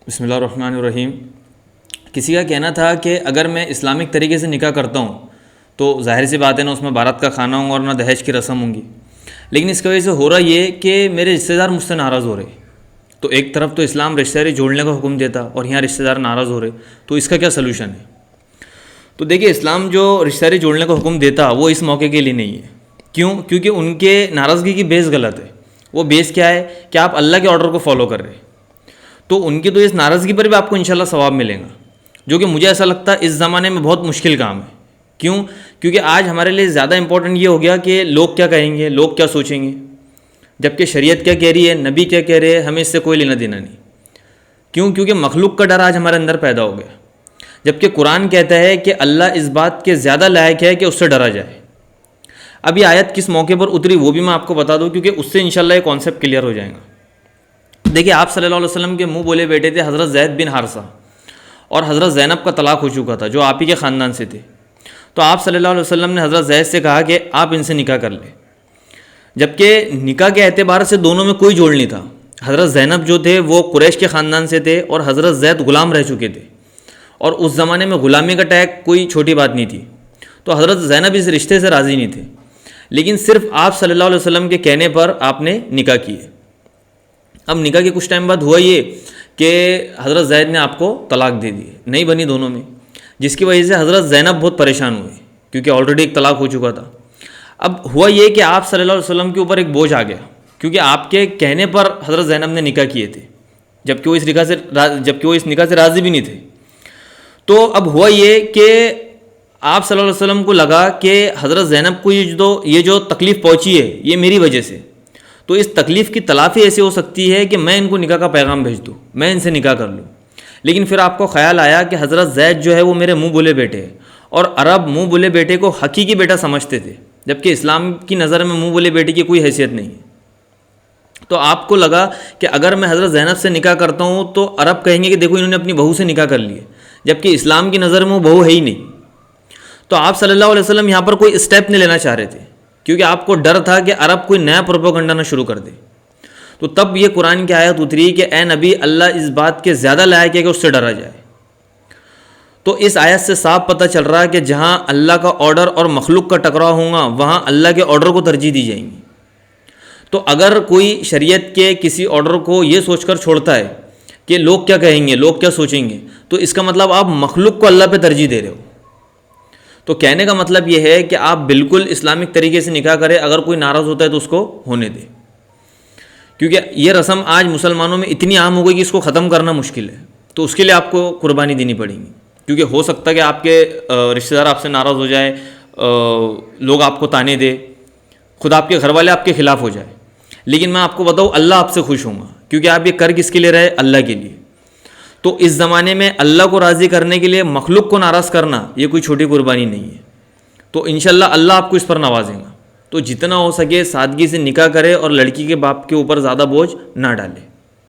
بسم اللہ الرحمن الرحیم۔ کسی کا کہنا تھا کہ اگر میں اسلامک طریقے سے نکاح کرتا ہوں تو ظاہر سی بات ہے نا اس میں بارات کا کھانا ہوں اور نہ دہیج کی رسم ہوں گی، لیکن اس کی وجہ سے ہو رہا یہ کہ میرے رشتہ دار مجھ سے ناراض ہو رہے۔ تو ایک طرف تو اسلام رشتہ داری جوڑنے کا حکم دیتا اور یہاں رشتہ دار ناراض ہو رہے، تو اس کا کیا سلوشن ہے؟ تو دیکھیے، اسلام جو رشتہ داری جوڑنے کا حکم دیتا وہ اس موقع کے لیے نہیں ہے۔ کیونکہ ان کے ناراضگی کی بیس غلط ہے۔ وہ بیس کیا ہے کہ آپ اللہ کے آرڈر کو فالو کر رہے ہیں، تو ان کی تو اس ناراضگی پر بھی آپ کو انشاءاللہ ثواب ملے گا، جو کہ مجھے ایسا لگتا ہے اس زمانے میں بہت مشکل کام ہے۔ کیونکہ آج ہمارے لیے زیادہ امپورٹنٹ یہ ہو گیا کہ لوگ کیا کہیں گے، لوگ کیا سوچیں گے، جبکہ شریعت کیا کہہ رہی ہے، نبی کیا کہہ رہے ہیں، ہمیں اس سے کوئی لینا دینا نہیں۔ کیونکہ مخلوق کا ڈر آج ہمارے اندر پیدا ہو گیا، جبکہ قرآن کہتا ہے کہ اللہ اس بات کے زیادہ لائق ہے کہ اس سے ڈرا جائے۔ اب یہ آیت کس موقع پر اتری وہ بھی میں آپ کو بتا دوں، کیونکہ اس سے انشاءاللہ یہ کانسیپٹ کلیئر ہو جائے گا۔ دیکھیے، آپ صلی اللہ علیہ وسلم کے منہ بولے بیٹے تھے حضرت زید بن حارثہ، اور حضرت زینب کا طلاق ہو چکا تھا جو آپ ہی کے خاندان سے تھے۔ تو آپ صلی اللہ علیہ وسلم نے حضرت زید سے کہا کہ آپ ان سے نکاح کر لیں، جبکہ نکاح کے اعتبار سے دونوں میں کوئی جوڑ نہیں تھا۔ حضرت زینب جو تھے وہ قریش کے خاندان سے تھے، اور حضرت زید غلام رہ چکے تھے، اور اس زمانے میں غلامی کا ٹیگ کوئی چھوٹی بات نہیں تھی۔ تو حضرت زینب اس رشتے سے راضی نہیں تھے، لیکن صرف آپ صلی اللہ علیہ وسلم کے کہنے پر آپ نے نکاح کیے۔ اب نکاح کے کچھ ٹائم بعد ہوا یہ کہ حضرت زید نے آپ کو طلاق دے دی، نہیں بنی دونوں میں، جس کی وجہ سے حضرت زینب بہت پریشان ہوئے، کیونکہ آلریڈی ایک طلاق ہو چکا تھا۔ اب ہوا یہ کہ آپ صلی اللہ علیہ وسلم کے اوپر ایک بوجھ آ گیا، کیونکہ آپ کے کہنے پر حضرت زینب نے نکاح کیے تھے، جبکہ وہ اس نکاح سے راضی بھی نہیں تھے۔ تو اب ہوا یہ کہ آپ صلی اللہ علیہ وسلم کو لگا کہ حضرت زینب کو یہ جو تکلیف پہنچی ہے یہ میری وجہ سے، تو اس تکلیف کی تلافی ایسے ہو سکتی ہے کہ میں ان کو نکاح کا پیغام بھیج دوں، میں ان سے نکاح کر لوں۔ لیکن پھر آپ کو خیال آیا کہ حضرت زید جو ہے وہ میرے منہ بولے بیٹے ہیں، اور عرب منہ بولے بیٹے کو حقیقی بیٹا سمجھتے تھے، جبکہ اسلام کی نظر میں منہ بولے بیٹے کی کوئی حیثیت نہیں ہے۔ تو آپ کو لگا کہ اگر میں حضرت زینب سے نکاح کرتا ہوں تو عرب کہیں گے کہ دیکھو انہوں نے اپنی بہو سے نکاح کر لی ہے، جبکہ اسلام کی نظر میں وہ بہو ہے ہی نہیں۔ تو آپ صلی اللہ علیہ وسلم یہاں پر کوئی اسٹیپ نہیں لینا چاہ رہے تھے، کیونکہ آپ کو ڈر تھا کہ عرب کوئی نیا پروپیگنڈا نہ شروع کر دے۔ تو تب یہ قرآن کی آیت اتری کہ اے نبی، اللہ اس بات کے زیادہ لائق ہے کہ اس سے ڈرا جائے۔ تو اس آیت سے صاف پتہ چل رہا ہے کہ جہاں اللہ کا آرڈر اور مخلوق کا ٹکراؤ ہوگا وہاں اللہ کے آرڈر کو ترجیح دی جائیں گی۔ تو اگر کوئی شریعت کے کسی آرڈر کو یہ سوچ کر چھوڑتا ہے کہ لوگ کیا کہیں گے، لوگ کیا سوچیں گے، تو اس کا مطلب آپ مخلوق کو اللہ پہ ترجیح دے رہے ہو۔ تو کہنے کا مطلب یہ ہے کہ آپ بالکل اسلامک طریقے سے نکاح کریں، اگر کوئی ناراض ہوتا ہے تو اس کو ہونے دے، کیونکہ یہ رسم آج مسلمانوں میں اتنی عام ہو گئی کہ اس کو ختم کرنا مشکل ہے۔ تو اس کے لیے آپ کو قربانی دینی پڑے گی، کیونکہ ہو سکتا ہے کہ آپ کے رشتہ دار آپ سے ناراض ہو جائے، لوگ آپ کو طعنے دے، خود آپ کے گھر والے آپ کے خلاف ہو جائے، لیکن میں آپ کو بتاؤں اللہ آپ سے خوش ہوں گا، کیونکہ آپ یہ کر کس کے لیے رہے؟ اللہ کے لیے۔ تو اس زمانے میں اللہ کو راضی کرنے کے لیے مخلوق کو ناراض کرنا یہ کوئی چھوٹی قربانی نہیں ہے۔ تو انشاءاللہ اللہ آپ کو اس پر نوازے گا۔ تو جتنا ہو سکے سادگی سے نکاح کرے اور لڑکی کے باپ کے اوپر زیادہ بوجھ نہ ڈالے۔